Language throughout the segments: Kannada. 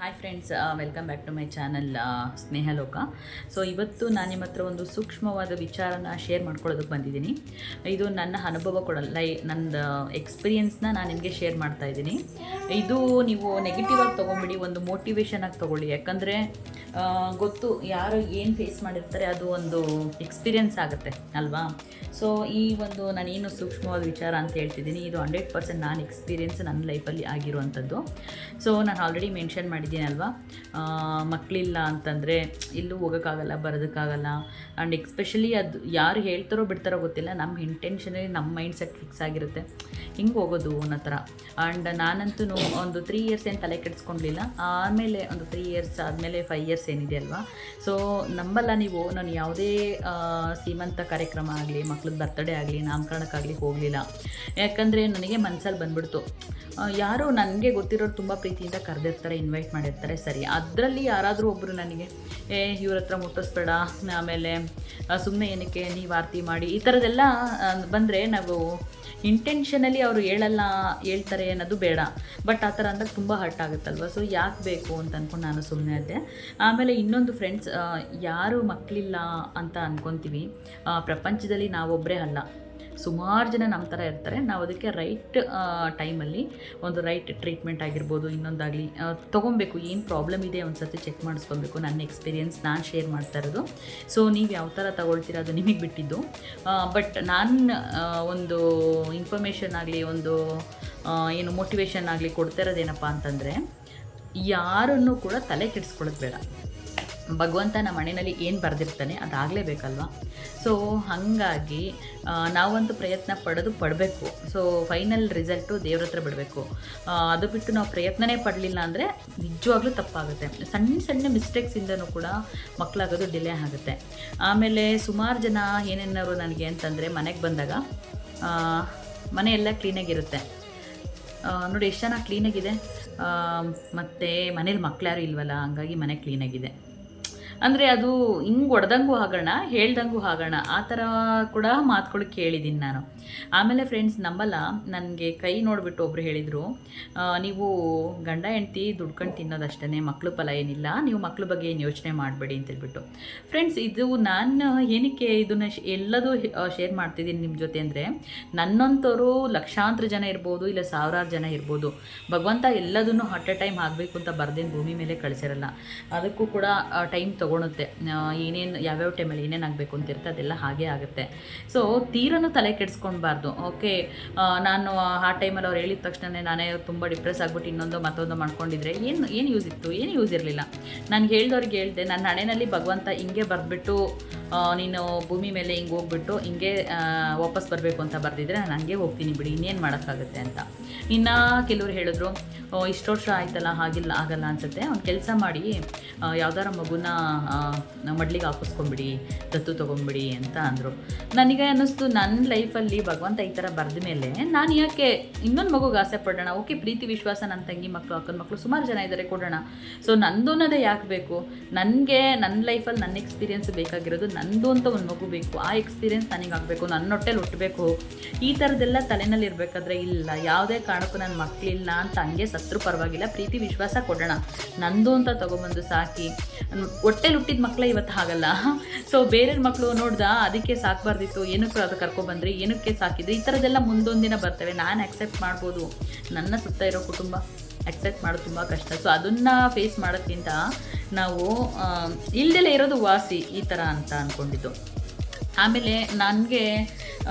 Hi friends, welcome back to my channel Snehaloka. So ಇವತ್ತು ನಾನು ನಿಮ್ಮ ಹತ್ರ ಒಂದು ಸೂಕ್ಷ್ಮವಾದ ವಿಚಾರನ ಶೇರ್ ಮಾಡ್ಕೊಳ್ಳೋದಕ್ಕೆ ಬಂದಿದ್ದೀನಿ. ಇದು ನನ್ನ ಅನುಭವ ಕೊಡಲ್ಲ, ನಂದು ಎಕ್ಸ್ಪೀರಿಯನ್ಸ್ನ ನಾನು ನಿಮಗೆ ಶೇರ್ ಮಾಡ್ತಾ ಇದ್ದೀನಿ. ಇದು ನೀವು ನೆಗೆಟಿವ್ ಆಗಿ ತೊಗೊಂಬಿಡಿ, ಒಂದು ಮೋಟಿವೇಶನ್ ಆಗಿ ತೊಗೊಳ್ಳಿ. ಯಾಕಂದರೆ ಗೊತ್ತು ಯಾರು ಏನು ಫೇಸ್ ಮಾಡಿರ್ತಾರೆ, ಅದು ಒಂದು ಎಕ್ಸ್ಪೀರಿಯನ್ಸ್ ಆಗುತ್ತೆ ಅಲ್ವಾ. ಸೊ ಈ ಒಂದು ನಾನೇನು ಸೂಕ್ಷ್ಮವಾದ ವಿಚಾರ ಅಂತ ಹೇಳ್ತಿದ್ದೀನಿ, ಇದು 100% ನಾನು ಎಕ್ಸ್ಪೀರಿಯನ್ಸ್ ನನ್ನ ಲೈಫಲ್ಲಿ ಆಗಿರುವಂಥದ್ದು. ಸೊ ನಾನು ಆಲ್ರೆಡಿ ಮೆನ್ಷನ್ ಮಾಡಿದ್ದೀನಿ ಅಲ್ವಾ, ಮಕ್ಕಳಿಲ್ಲ ಅಂತಂದರೆ ಎಲ್ಲೂ ಹೋಗೋಕ್ಕಾಗಲ್ಲ, ಬರೋದಕ್ಕಾಗಲ್ಲ. ಆ್ಯಂಡ್ ಎಕ್ಸ್ಪೆಷಲಿ ಅದು ಯಾರು ಹೇಳ್ತಾರೋ ಬಿಡ್ತಾರೋ ಗೊತ್ತಿಲ್ಲ, ನಮ್ಮ ಇಂಟೆನ್ಷನಲ್ಲಿ ನಮ್ಮ ಮೈಂಡ್ ಸೆಟ್ ಫಿಕ್ಸ್ ಆಗಿರುತ್ತೆ, ಹಿಂಗೆ ಹೋಗೋದು ಅನ್ನೋ ಥರ. ಆ್ಯಂಡ್ ನಾನಂತೂ ಒಂದು 3 ಇಯರ್ಸ್ ಏನು ತಲೆ ಕೆಡಿಸ್ಕೊಳ್ಲಿಲ್ಲ. ಆಮೇಲೆ ಒಂದು 3 ಇಯರ್ಸ್ ಆದಮೇಲೆ 5 ಇಯರ್ಸ್ ಏನಿದೆ ಅಲ್ವಾ, ಸೊ ನಂಬಲ್ಲ ನೀವು, ನಾನು ಯಾವುದೇ ಸೀಮಂತ ಕಾರ್ಯಕ್ರಮ ಆಗಲಿ, ಮಕ್ಳದ್ದು ಬರ್ತಡೇ ಆಗಲಿ, ನಾಮಕರಣಕ್ಕಾಗಲಿ ಹೋಗಲಿಲ್ಲ. ಯಾಕಂದರೆ ನನಗೆ ಮನಸ್ಸಲ್ಲಿ ಬಂದ್ಬಿಡ್ತು, ಯಾರು ನನಗೆ ಗೊತ್ತಿರೋರು ತುಂಬ ಪ್ರೀತಿಯಿಂದ ಕರೆದಿರ್ತಾರೆ, ಇನ್ವೈಟ್ ಮಾಡಿರ್ತಾರೆ, ಸರಿ. ಅದರಲ್ಲಿ ಯಾರಾದರೂ ಒಬ್ಬರು ನನಗೆ ಇವ್ರ ಹತ್ರ ಮುಟ್ಟಿಸ್ಬೇಡ, ಆಮೇಲೆ ಸುಮ್ಮನೆ ಏನಕ್ಕೆ ನೀವು ಆರತಿ ಮಾಡಿ, ಈ ಥರದ್ದೆಲ್ಲ ಬಂದರೆ ನಾವು ಇಂಟೆನ್ಷನಲಿ ಅವರು ಹೇಳ್ತಾರೆ ಅನ್ನೋದು ಬೇಡ. ಬಟ್ ಆ ಥರ ಅಂದಾಗ ತುಂಬ ಹರ್ಟ್ ಆಗುತ್ತಲ್ವ. ಸೊ ಯಾಕೆ ಬೇಕು ಅಂತ ಅಂದ್ಕೊಂಡು ನಾನು ಸುಮ್ಮನೆ ಅದ್ದೆ. ಆಮೇಲೆ ಇನ್ನೊಂದು ಫ್ರೆಂಡ್ಸ್, ಯಾರು ಮಕ್ಕಳಿಲ್ಲ ಅಂತ ಅಂದ್ಕೊತೀವಿ, ಪ್ರಪಂಚದಲ್ಲಿ ನಾವೊಬ್ಬರೇ ಅಲ್ಲ, ಸುಮಾರು ಜನ ನಮ್ಮ ಥರ ಇರ್ತಾರೆ. ನಾವು ಅದಕ್ಕೆ ರೈಟ್ ಟೈಮಲ್ಲಿ ಒಂದು ರೈಟ್ ಟ್ರೀಟ್ಮೆಂಟ್ ಆಗಿರ್ಬೋದು, ಇನ್ನೊಂದಾಗಲಿ ತೊಗೊಬೇಕು. ಏನು ಪ್ರಾಬ್ಲಮ್ ಇದೆ ಒಂದು ಸರ್ತಿ ಚೆಕ್ ಮಾಡಿಸ್ಕೊಬೇಕು. ನನ್ನ ಎಕ್ಸ್ಪೀರಿಯೆನ್ಸ್ ನಾನು ಶೇರ್ ಮಾಡ್ತಾ ಇರೋದು. ಸೊ ನೀವು ಯಾವ ಥರ ತಗೊಳ್ತೀರ ಅದು ನಿಮಗೆ ಬಿಟ್ಟಿದ್ದು. ಬಟ್ ನಾನು ಒಂದು ಇನ್ಫಾರ್ಮೇಷನ್ ಆಗಲಿ, ಒಂದು ಏನು ಮೋಟಿವೇಶನ್ ಆಗಲಿ ಕೊಡ್ತಾ ಇರೋದೇನಪ್ಪ ಅಂತಂದರೆ, ಯಾರನ್ನು ಕೂಡ ತಲೆ ಕೆಡಿಸ್ಕೊಳ್ಳೋದು ಬೇಡ. ಭಗವಂತ ನಮ್ಮ ಮನೆಯಲ್ಲಿ ಏನು ಬರೆದಿರ್ತಾನೆ ಅದಾಗಲೇಬೇಕಲ್ವ. ಸೊ ಹಾಗಾಗಿ ನಾವಂತೂ ಪ್ರಯತ್ನ ಪಡಬೇಕು. ಸೊ ಫೈನಲ್ ರಿಸಲ್ಟು ದೇವ್ರ ಹತ್ರ ಬಿಡಬೇಕು. ಅದು ಬಿಟ್ಟು ನಾವು ಪ್ರಯತ್ನನೇ ಪಡಲಿಲ್ಲ ಅಂದರೆ ನಿಜವಾಗ್ಲೂ ತಪ್ಪಾಗುತ್ತೆ. ಸಣ್ಣ ಸಣ್ಣ ಮಿಸ್ಟೇಕ್ಸಿಂದನೂ ಕೂಡ ಮಕ್ಕಳಾಗೋದು ಡಿಲೇ ಆಗುತ್ತೆ. ಆಮೇಲೆ ಸುಮಾರು ಜನ ಏನೇನಾರು ನನಗೆ ಅಂತಂದರೆ, ಮನೆಗೆ ಬಂದಾಗ ಮನೆ ಎಲ್ಲ ಕ್ಲೀನಾಗಿರುತ್ತೆ ನೋಡಿ, ಎಷ್ಟು ಚೆನ್ನಾಗಿ ಕ್ಲೀನಾಗಿದೆ, ಮತ್ತು ಮನೇಲಿ ಮಕ್ಳು ಯಾರು ಇಲ್ವಲ್ಲ, ಹಂಗಾಗಿ ಮನೆ ಕ್ಲೀನಾಗಿದೆ ಅಂದರೆ ಅದು ಹಿಂಗೆ ಹೊಡೆದಂಗೂ ಆಗೋಣ, ಹೇಳ್ದಂಗೂ ಆಗೋಣ, ಆ ಥರ ಕೂಡ ಮಾತುಗಳು ಕೇಳಿದ್ದೀನಿ ನಾನು. ಆಮೇಲೆ ಫ್ರೆಂಡ್ಸ್ ನಂಬಲ್ಲ, ನನಗೆ ಕೈ ನೋಡಿಬಿಟ್ಟು ಒಬ್ಬರು ಹೇಳಿದರು, ನೀವು ಗಂಡ ಹೆಂಡ್ತಿ ದುಡ್ಕೊಂಡು ತಿನ್ನೋದಷ್ಟೇ, ಮಕ್ಕಳು ಫಲ ಏನಿಲ್ಲ, ನೀವು ಮಕ್ಳ ಬಗ್ಗೆ ಏನು ಯೋಚನೆ ಮಾಡಬೇಡಿ ಅಂತೇಳ್ಬಿಟ್ಟು. ಫ್ರೆಂಡ್ಸ್, ಇದು ನಾನು ಏನಕ್ಕೆ ಇದನ್ನು ಎಲ್ಲದೂ ಶೇರ್ ಮಾಡ್ತಿದ್ದೀನಿ ನಿಮ್ಮ ಜೊತೆ ಅಂದರೆ, ನನ್ನಂಥವ್ರು ಲಕ್ಷಾಂತರ ಜನ ಇರ್ಬೋದು, ಇಲ್ಲ ಸಾವಿರಾರು ಜನ ಇರ್ಬೋದು. ಭಗವಂತ ಎಲ್ಲದನ್ನು ಅಟ್ ಎ ಟೈಮ್ ಆಗಬೇಕು ಅಂತ ಬರ್ದೇನು ಭೂಮಿ ಮೇಲೆ ಕಳಿಸಿರಲ್ಲ. ಅದಕ್ಕೂ ಕೂಡ ಟೈಮ್ ತೊಗೊಳುತ್ತೆ. ಏನೇನು ಯಾವ್ಯಾವ ಟೈಮಲ್ಲಿ ಏನೇನು ಆಗಬೇಕು ಅಂತಿರುತ್ತೆ ಅದೆಲ್ಲ ಹಾಗೇ ಆಗುತ್ತೆ. ಸೊ ತೀರನೂ ತಲೆ ಕೆಡಿಸ್ಕೊಳ್ಬಾರ್ದು. ಓಕೆ, ನಾನು ಆ ಟೈಮಲ್ಲಿ ಅವ್ರು ಹೇಳಿದ ತಕ್ಷಣ ನಾನೇ ತುಂಬ ಡಿಪ್ರೆಸ್ ಆಗಿಬಿಟ್ಟು ಇನ್ನೊಂದು ಮತ್ತೊಂದು ಮಾಡ್ಕೊಂಡಿದ್ರೆ ಏನು ಯೂಸ್ ಇತ್ತು? ಏನು ಯೂಸ್ ಇರಲಿಲ್ಲ. ನಾನು ಹೇಳ್ದವ್ರಿಗೆ ಹೇಳಿದೆ, ನನ್ನ ಹಣೆಯಲ್ಲಿ ಭಗವಂತ ಹಿಂಗೆ ಬರೆದ್ಬಿಟ್ಟು ನೀನು ಭೂಮಿ ಮೇಲೆ ಹಿಂಗೆ ಹೋಗ್ಬಿಟ್ಟು ಹಿಂಗೆ ವಾಪಸ್ ಬರಬೇಕು ಅಂತ ಬರೆದಿದ್ರೆ ನಾನು ಹಂಗೆ ಹೋಗ್ತೀನಿ ಬಿಡಿ, ಇನ್ನೇನು ಮಾಡೋಕ್ಕಾಗುತ್ತೆ ಅಂತ. ಇನ್ನು ಕೆಲವ್ರು ಹೇಳಿದ್ರು, ಇಷ್ಟು ವರ್ಷ ಆಯ್ತಲ್ಲ, ಆಗಲ್ಲ ಅನಿಸುತ್ತೆ, ಒಂದು ಕೆಲಸ ಮಾಡಿ, ಯಾವ್ದಾರ ಮಗುನ ಮಡ್ಲಿಗೆ ಹಾಕಿಸ್ಕೊಂಬಿಡಿ, ದತ್ತು ತೊಗೊಂಬಿಡಿ ಅಂತ ಅಂದರು. ನನಗೆ ಅನ್ನಿಸ್ತು, ನನ್ನ ಲೈಫಲ್ಲಿ ಭಗವಂತ ಈ ಥರ ಬರೆದ ಮೇಲೆ ನಾನು ಯಾಕೆ ಇನ್ನೊಂದು ಮಗುಗೆ ಆಸೆ ಪಡೋಣ? ಓಕೆ, ಪ್ರೀತಿ ವಿಶ್ವಾಸ ನನ್ನ ತಂಗಿ ಮಕ್ಕಳು, ಅಕ್ಕನ ಮಕ್ಕಳು ಸುಮಾರು ಜನ ಇದ್ದಾರೆ, ಕೊಡೋಣ. ಸೊ ನಂದು ಅನ್ನೋದೇ ಯಾಕೆ ಬೇಕು? ನನಗೆ ನನ್ನ ಲೈಫಲ್ಲಿ ನನ್ನ ಎಕ್ಸ್ಪೀರಿಯೆನ್ಸ್ ಬೇಕಾಗಿರೋದು, ನಂದು ಅಂತ ಒಂದು ಮಗು ಬೇಕು, ಆ ಎಕ್ಸ್ಪೀರಿಯೆನ್ಸ್ ನನಗಾಗಬೇಕು, ನನ್ನ ಹೊಟ್ಟೆಲಿ ಹುಟ್ಟಬೇಕು. ಈ ಥರದ್ದೆಲ್ಲ ತಲೆನಲ್ಲಿ ಇರಬೇಕಾದ್ರೆ ಇಲ್ಲ, ಯಾವುದೇ ಕಾರಣಕ್ಕೂ ನನ್ನ ಮಕ್ಕಳಿಲ್ಲ ಅಂತ ಹಂಗೆ ಸತ್ರು ಪರವಾಗಿಲ್ಲ, ಪ್ರೀತಿ ವಿಶ್ವಾಸ ಕೊಡೋಣ, ನಂದು ಅಂತ ತೊಗೊಬಂದು ಸಾಕಿ. ಹೊಟ್ಟೆಲಿ ಹುಟ್ಟಿದ ಮಕ್ಕಳೇ ಇವತ್ತು ಆಗಲ್ಲ. ಸೊ ಬೇರೆಯವ್ರ ಮಕ್ಕಳು ನೋಡ್ದ, ಅದಕ್ಕೆ ಸಾಕಬಾರ್ದಿತ್ತು, ಏನಕ್ಕೆ ಅದು ಕರ್ಕೊಬಂದ್ರಿ, ಏನಕ್ಕೆ ಸಾಕಿದ್ರಿ, ಈ ಥರದ್ದೆಲ್ಲ ಮುಂದೊಂದಿನ ಬರ್ತವೆ. ನಾನು ಆಕ್ಸೆಪ್ಟ್ ಮಾಡ್ಬೋದು, ನನ್ನ ಸುತ್ತ ಇರೋ ಕುಟುಂಬ ಅಕ್ಸೆಪ್ಟ್ ಮಾಡೋದು ತುಂಬ ಕಷ್ಟ. ಸೊ ಅದನ್ನು ಫೇಸ್ ಮಾಡೋಕ್ಕಿಂತ ನಾವು ಇಲ್ಲದೆಲ್ಲ ಇರೋದು ವಾಸಿ, ಈ ಥರ ಅಂತ ಅಂದ್ಕೊಂಡಿದ್ದು. ಆಮೇಲೆ ನನಗೆ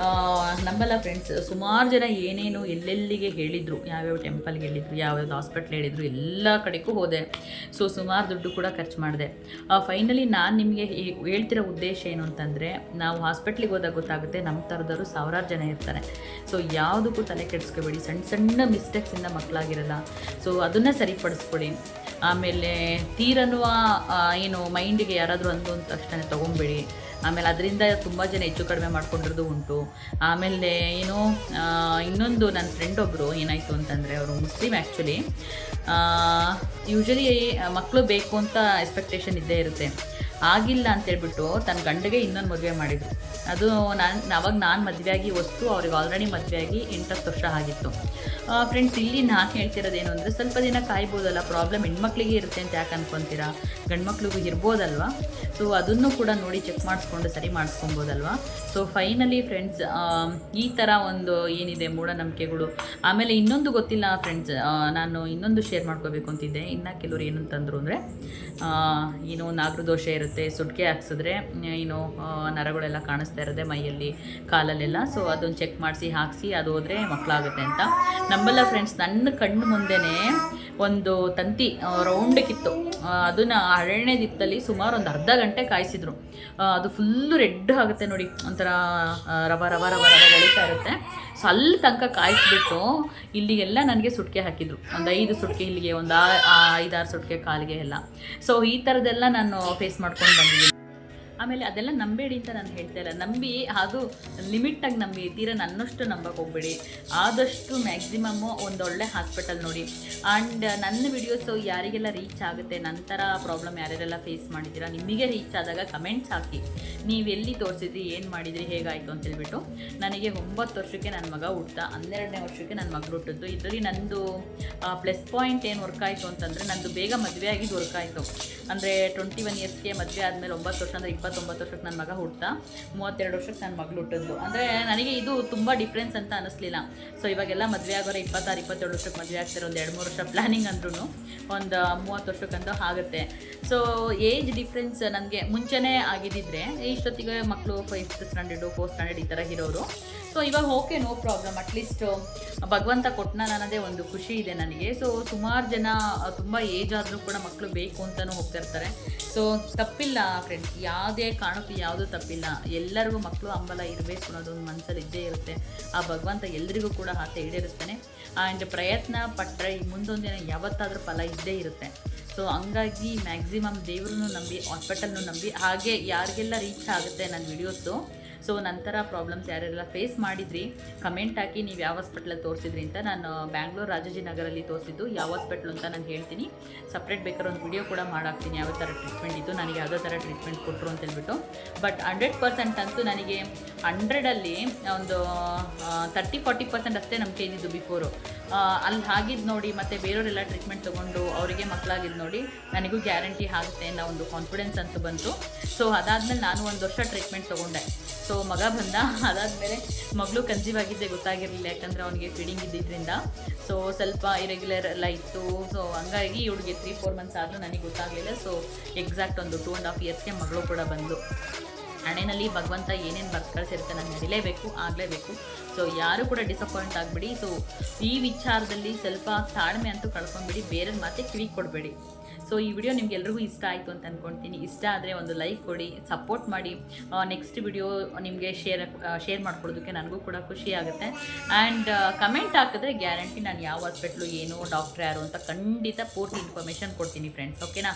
ನಂಬಲ್ಲ ಫ್ರೆಂಡ್ಸ್, ಸುಮಾರು ಜನ ಏನೇನು ಎಲ್ಲೆಲ್ಲಿಗೆ ಹೇಳಿದರು, ಯಾವ್ಯಾವ ಟೆಂಪಲ್ಗೆ ಹೇಳಿದರು, ಯಾವ್ಯಾವ್ದು ಹಾಸ್ಪಿಟ್ಲ್ ಹೇಳಿದರು, ಎಲ್ಲ ಕಡೆಗೂ ಹೋದೆ. ಸೊ ಸುಮಾರು ದುಡ್ಡು ಕೂಡ ಖರ್ಚು ಮಾಡಿದೆ. ಫೈನಲಿ ನಾನು ನಿಮಗೆ ಹೇಳ್ತಿರೋ ಉದ್ದೇಶ ಏನು ಅಂತಂದರೆ, ನಾವು ಹಾಸ್ಪಿಟ್ಲಿಗೆ ಹೋದಾಗ ಗೊತ್ತಾಗುತ್ತೆ, ನಮ್ಮ ಥರದವರು ಸಾವಿರಾರು ಜನ ಇರ್ತಾರೆ. ಸೊ ಯಾವುದಕ್ಕೂ ತಲೆ ಕೆಡಿಸ್ಕೋಬೇಡಿ. ಸಣ್ಣ ಸಣ್ಣ ಮಿಸ್ಟೇಕ್ಸಿಂದ ಮಕ್ಕಳಾಗಿರಲ್ಲ, ಸೊ ಅದನ್ನೇ ಸರಿಪಡಿಸ್ಕೊಡಿ. ಆಮೇಲೆ ತೀರನ್ನುವ ಏನು ಮೈಂಡಿಗೆ ಯಾರಾದರೂ ಅಂದ ತಕ್ಷಣ ತೊಗೊಬೇಡಿ. ಆಮೇಲೆ ಅದರಿಂದ ತುಂಬ ಜನ ಹೆಚ್ಚು ಕಡಿಮೆ ಮಾಡ್ಕೊಂಡಿರೋದು ಉಂಟು. ಆಮೇಲೆ ಏನು ಇನ್ನೊಂದು ನನ್ನ ಫ್ರೆಂಡ್ ಒಬ್ಬರು ಏನಾಯಿತು ಅಂತಂದರೆ, ಅವರು ಮುಸ್ಲಿಮ್ ಆ್ಯಕ್ಚುಲಿ. ಯೂಶ್ವಲಿ ಮಕ್ಕಳು ಬೇಕು ಅಂತ ಎಕ್ಸ್ಪೆಕ್ಟೇಷನ್ ಇದ್ದೇ ಇರುತ್ತೆ. ಆಗಿಲ್ಲ ಅಂತೇಳ್ಬಿಟ್ಟು ತನ್ನ ಗಂಡಗೆ ಇನ್ನೊಂದು ಮದುವೆ ಮಾಡಿದರು. ಅದು ನಾನು ಮದುವೆ ಆಗಿ ವಸ್ತು ಅವ್ರಿಗೆ ಆಲ್ರೆಡಿ ಮದುವೆ ಆಗಿ 8 ವರ್ಷ ಆಗಿತ್ತು. ಫ್ರೆಂಡ್ಸ್, ಇಲ್ಲಿ ನಾನು ಹೇಳ್ತಿರೋದೇನು ಅಂದರೆ ಸ್ವಲ್ಪ ದಿನ ಕಾಯ್ಬೋದಲ್ಲ, ಪ್ರಾಬ್ಲಮ್ ಹೆಣ್ಮಕ್ಳಿಗೆ ಇರುತ್ತೆ ಅಂತ ಯಾಕೆ ಅನ್ಕೊತೀರಾ, ಗಂಡ್ಮಕ್ಳಿಗೂ ಇರ್ಬೋದಲ್ವಾ. ಸೊ ಅದನ್ನು ಕೂಡ ನೋಡಿ ಚೆಕ್ ಮಾಡಿಸ್ಕೊಂಡು ಸರಿ ಮಾಡಿಸ್ಕೊಬೋದಲ್ವಾ. ಸೊ ಫೈನಲಿ ಫ್ರೆಂಡ್ಸ್, ಈ ಥರ ಒಂದು ಏನಿದೆ ಮೂಢನಂಬಿಕೆಗಳು. ಆಮೇಲೆ ಇನ್ನೊಂದು ಗೊತ್ತಿಲ್ಲ ಫ್ರೆಂಡ್ಸ್, ನಾನು ಇನ್ನೊಂದು ಶೇರ್ ಮಾಡ್ಕೋಬೇಕು ಅಂತಿದ್ದೆ. ಇನ್ನು ಕೆಲವರು ಏನಂತಂದರು ಅಂದರೆ, ಏನು ನಾಗರದೋಷ ಇರುತ್ತೆ, ಸುಟ್ಕೆ ಹಾಕ್ಸಿದ್ರೆ ಏನು ನರಗಳೆಲ್ಲ ಕಾಣಿಸ್ತಾ ಇರುತ್ತೆ ಮೈಯಲ್ಲಿ ಕಾಲಲ್ಲೆಲ್ಲ. ಸೊ ಅದನ್ನು ಚೆಕ್ ಮಾಡಿಸಿ ಹಾಕಿಸಿ ಅದು ಹೋದರೆ ಮಕ್ಕಳಾಗುತ್ತೆ ಅಂತ. ನಂಬಲ್ಲ ಫ್ರೆಂಡ್ಸ್, ನನ್ನ ಕಣ್ಣು ಮುಂದೆನೇ ಒಂದು ತಂತಿ ರೌಂಡಕ್ಕಿತ್ತು. ಅದನ್ನು ಅರಣ್ಯ ದಿಪ್ಪದಲ್ಲಿ ಸುಮಾರು ಒಂದು ಅರ್ಧ ಗಂಟೆ ಕಾಯಿಸಿದ್ರು. ಅದು ಫುಲ್ಲು ರೆಡ್ ಆಗುತ್ತೆ ನೋಡಿ, ಒಂಥರ ರವ ರವ ರವ ರವ ಬೆಳೀತಾ ಇರುತ್ತೆ. ಸೊ ಅಲ್ಲಿ ತನಕ ಕಾಯಿಸ್ಬಿಟ್ಟು ಇಲ್ಲಿಗೆಲ್ಲ ನನಗೆ ಸುಟ್ಕೆ ಹಾಕಿದ್ರು. ಒಂದು 5 ಸುಟ್ಕೆ ಇಲ್ಲಿಗೆ, ಒಂದು 5-6 ಸುಟ್ಕೆ ಕಾಲಿಗೆ ಎಲ್ಲ. ಸೊ ಈ ಥರದ್ದೆಲ್ಲ ನಾನು ಫೇಸ್ ಮಾಡ್ಕೊಂಡು ಬಂದಿದ್ದೀನಿ. ಆಮೇಲೆ ಅದೆಲ್ಲ ನಂಬೇಡಿ ಅಂತ ನಾನು ಹೇಳ್ತಾ ಇಲ್ಲ, ನಂಬಿ ಅದು ಲಿಮಿಟಾಗಿ ನಂಬಿ, ತೀರ ನನ್ನಷ್ಟು ನಂಬಕ್ಕೆ ಹೋಗ್ಬೇಡಿ. ಆದಷ್ಟು ಮ್ಯಾಕ್ಸಿಮಮ್ಮು ಒಂದೊಳ್ಳೆ ಹಾಸ್ಪಿಟಲ್ ನೋಡಿ. ಆ್ಯಂಡ್ ನನ್ನ ವಿಡಿಯೋಸು ಯಾರಿಗೆಲ್ಲ ರೀಚ್ ಆಗುತ್ತೆ, ನಂತರ ಪ್ರಾಬ್ಲಮ್ ಯಾರ್ಯಾರೆಲ್ಲ ಫೇಸ್ ಮಾಡಿದ್ದೀರಾ, ನಿಮಗೆ ರೀಚ್ ಆದಾಗ ಕಮೆಂಟ್ಸ್ ಹಾಕಿ, ನೀವು ಎಲ್ಲಿ ತೋರಿಸಿದ್ರಿ, ಏನು ಮಾಡಿದ್ರಿ, ಹೇಗಾಯಿತು ಅಂತೇಳ್ಬಿಟ್ಟು. ನನಗೆ 9 ವರ್ಷಕ್ಕೆ ನನ್ನ ಮಗ ಹುಟ್ಟ, 12ನೇ ವರ್ಷಕ್ಕೆ ನನ್ನ ಮಗಳು ಹುಟ್ಟಿದ್ದು. ಇದರಲ್ಲಿ ನಂದು ಪ್ಲಸ್ ಪಾಯಿಂಟ್ ಏನು ವರ್ಕ್ ಆಯಿತು ಅಂತಂದರೆ, ನಂದು ಬೇಗ ಮದುವೆ ಆಗಿದ್ದು ವರ್ಕ್ ಆಯಿತು. ಅಂದರೆ 21 ಇಯರ್ಸ್ಗೆ ಮದುವೆ ಆದಮೇಲೆ 9 ವರ್ಷ ಅಂದರೆ 29 ವರ್ಷಕ್ಕೆ ನನ್ನ ಮಗ ಹುಡ್ತಾ, 32 ವರ್ಷಕ್ಕೆ ನನ್ನ ಮಗಳು ಹುಟ್ಟಿದ್ದು. ಅಂದರೆ ನನಗೆ ಇದು ತುಂಬ ಡಿಫ್ರೆನ್ಸ್ ಅಂತ ಅನ್ನಿಸ್ಲಿಲ್ಲ. ಸೊ ಇವಾಗೆಲ್ಲ ಮದುವೆ ಆಗೋರೆ 26-27 ವರ್ಷಕ್ಕೆ ಮದುವೆ ಆಗ್ತಾರೆ. ಒಂದು 2-3 ವರ್ಷ ಪ್ಲ್ಯಾನಿಂಗ್ ಅಂದ್ರೂ ಒಂದು 30 ವರ್ಷಕ್ಕಂತೂ ಆಗುತ್ತೆ. ಸೊ ಏಜ್ ಡಿಫ್ರೆನ್ಸ್ ನನಗೆ ಮುಂಚೆನೇ ಆಗಿದ್ದಿದ್ರೆ ಇಷ್ಟೊತ್ತಿಗೆ ಮಕ್ಕಳು 5th ಸ್ಟ್ಯಾಂಡರ್ಡು 4th ಸ್ಟ್ಯಾಂಡರ್ಡ್ ಈ ಥರ ಇರೋರು. ಸೊ ಇವಾಗ ಓಕೆ, ನೋ ಪ್ರಾಬ್ಲಮ್, ಅಟ್ಲೀಸ್ಟ್ ಭಗವಂತ ಕೊಟ್ಟನ ಅನ್ನೋದೇ ಒಂದು ಖುಷಿ ಇದೆ ನನಗೆ. ಸೊ ಸುಮಾರು ಜನ ತುಂಬ ಏಜ್ ಆದರೂ ಕೂಡ ಮಕ್ಕಳು ಬೇಕು ಅಂತಲೂ ಹೋಗ್ತಿರ್ತಾರೆ. ಸೊ ತಪ್ಪಿಲ್ಲ ಫ್ರೆಂಡ್ಸ್, ಯಾವುದೇ ಕಾರಣಕ್ಕೂ ಯಾವುದೂ ತಪ್ಪಿಲ್ಲ. ಎಲ್ಲರಿಗೂ ಮಕ್ಕಳು ಹಂಬಲ ಇರಬೇಕು ಅನ್ನೋದು ಒಂದು ಮನಸ್ಸಲ್ಲಿ ಇದ್ದೇ ಇರುತ್ತೆ. ಆ ಭಗವಂತ ಎಲ್ರಿಗೂ ಕೂಡ ಆಸೆ ಈಡೇರಿಸ್ತಾನೆ. ಆ್ಯಂಡ್ ಪ್ರಯತ್ನ ಪಟ್ಟರೆ ಮುಂದೊಂದು ದಿನ ಯಾವತ್ತಾದರೂ ಫಲ ಇದ್ದೇ ಇರುತ್ತೆ. ಸೊ ಹಂಗಾಗಿ ಮ್ಯಾಕ್ಸಿಮಮ್ ದೇವ್ರನ್ನೂ ನಂಬಿ, ಹಾಸ್ಪಿಟಲ್ನೂ ನಂಬಿ, ಹಾಗೆ ಯಾರಿಗೆಲ್ಲ ರೀಚ್ ಆಗುತ್ತೆ ನನ್ನ ವಿಡಿಯೋಸು. ಸೊ ನಂತರ ಪ್ರಾಬ್ಲಮ್ಸ್ ಯಾರೆಲ್ಲ ಫೇಸ್ ಮಾಡಿದ್ರಿ ಕಮೆಂಟ್ ಹಾಕಿ, ನೀವು ಯಾವ ಹಾಸ್ಪಿಟ್ಲಲ್ಲಿ ತೋರಿಸಿದ್ರಿ ಅಂತ. ನಾನು ಬ್ಯಾಂಗ್ಳೂರು ರಾಜಾಜಿನಗರಲ್ಲಿ ತೋರಿಸಿದ್ದು, ಯಾವ ಹಾಸ್ಪಿಟ್ಲು ಅಂತ ನಾನು ಹೇಳ್ತೀನಿ. ಸಪ್ರೇಟ್ ಬೇಕಾದ್ರೆ ಒಂದು ವಿಡಿಯೋ ಕೂಡ ಮಾಡಾಕ್ತೀನಿ, ಯಾವ ಥರ ಟ್ರೀಟ್ಮೆಂಟ್ ಇತ್ತು, ನನಗೆ ಯಾವುದೋ ಥರ ಟ್ರೀಟ್ಮೆಂಟ್ ಕೊಟ್ಟರು ಅಂತ ಹೇಳ್ಬಿಟ್ಟು. ಬಟ್ 100% ಅಂತೂ ನನಗೆ 100ಅಲ್ಲಿ ಒಂದು 30-40% ಅಷ್ಟೇ ನಂಬಿಕೆ ಇದ್ದಿದ್ದು ಬಿಫೋರು. ಅಲ್ಲಿ ಆಗಿದ್ದು ನೋಡಿ, ಮತ್ತು ಬೇರೆಯವರೆಲ್ಲ ಟ್ರೀಟ್ಮೆಂಟ್ ತೊಗೊಂಡು ಅವರಿಗೆ ಮಕ್ಕಳಾಗಿದ್ದು ನೋಡಿ ನನಗೂ ಗ್ಯಾರಂಟಿ ಆಗುತ್ತೆ ಅನ್ನೋ ಒಂದು ಕಾನ್ಫಿಡೆನ್ಸ್ ಅಂತೂ ಬಂತು. ಸೊ ಅದಾದಮೇಲೆ ನಾನು 1 ವರ್ಷ ಟ್ರೀಟ್ಮೆಂಟ್ ತೊಗೊಂಡೆ. ಸೊ ಮಗ ಬಂದ, ಅದಾದಮೇಲೆ ಮಗಳು ಕನ್ಸೀವ್ ಆಗಿದ್ದೆ ಗೊತ್ತಾಗಿರಲಿಲ್ಲ, ಯಾಕಂದರೆ ಅವನಿಗೆ ಫೀಡಿಂಗ್ ಇದ್ದಿದ್ದರಿಂದ. ಸೊ ಸ್ವಲ್ಪ ಇರೆಗ್ಯುಲರ್ ಎಲ್ಲ ಇತ್ತು. ಸೊ ಹಂಗಾಗಿ ಇವಳಿಗೆ 3-4 ಮಂತ್ಸ್ ಆದರೂ ನನಗೆ ಗೊತ್ತಾಗಲಿಲ್ಲ. ಸೊ ಎಕ್ಸಾಕ್ಟ್ ಒಂದು 2.5 ಇಯರ್ಸ್ಗೆ ಮಗಳು ಕೂಡ ಬಂದು. ಹಣೆಯಲ್ಲಿ ಭಗವಂತ ಏನೇನು ಬರ್ದು ಕಳಿಸಿರುತ್ತೆ, ನಾನು ನಡಿಲೇಬೇಕು, ಆಗಲೇಬೇಕು. ಸೊ ಯಾರು ಕೂಡ ಡಿಸಪಾಯಿಂಟ್ ಆಗಿಬಿಡಿ. ಸೊ ಈ ವಿಚಾರದಲ್ಲಿ ಸ್ವಲ್ಪ ತಾಳ್ಮೆ ಅಂತೂ ಕಳ್ಕೊಂಡ್ಬಿಡಿ, ಬೇರೆ ಮಾತೆ ಕಿವಿ ಕೊಡಬೇಡಿ. ಸೊ ಈ ವಿಡಿಯೋ ನಿಮ್ಗೆಲ್ರಿಗೂ ಇಷ್ಟ ಆಯಿತು ಅಂತ ಅಂದ್ಕೊಳ್ತೀನಿ. ಇಷ್ಟ ಆದರೆ ಒಂದು ಲೈಕ್ ಕೊಡಿ, ಸಪೋರ್ಟ್ ಮಾಡಿ. ನೆಕ್ಸ್ಟ್ ವಿಡಿಯೋ ನಿಮಗೆ ಶೇರ್ ಮಾಡ್ಕೊಡೋದಕ್ಕೆ ನನಗೂ ಕೂಡ ಖುಷಿ ಆಗುತ್ತೆ. ಆ್ಯಂಡ್ ಕಮೆಂಟ್ ಹಾಕಿದ್ರೆ ಗ್ಯಾರಂಟಿ ನಾನು ಯಾವ ಹಾಸ್ಪಿಟ್ಲು, ಏನು, ಡಾಕ್ಟ್ರ್ ಯಾರು ಅಂತ ಖಂಡಿತ ಪೂರ್ತಿ ಇನ್ಫಾರ್ಮೇಷನ್ ಕೊಡ್ತೀನಿ ಫ್ರೆಂಡ್ಸ್. ಓಕೆನಾ?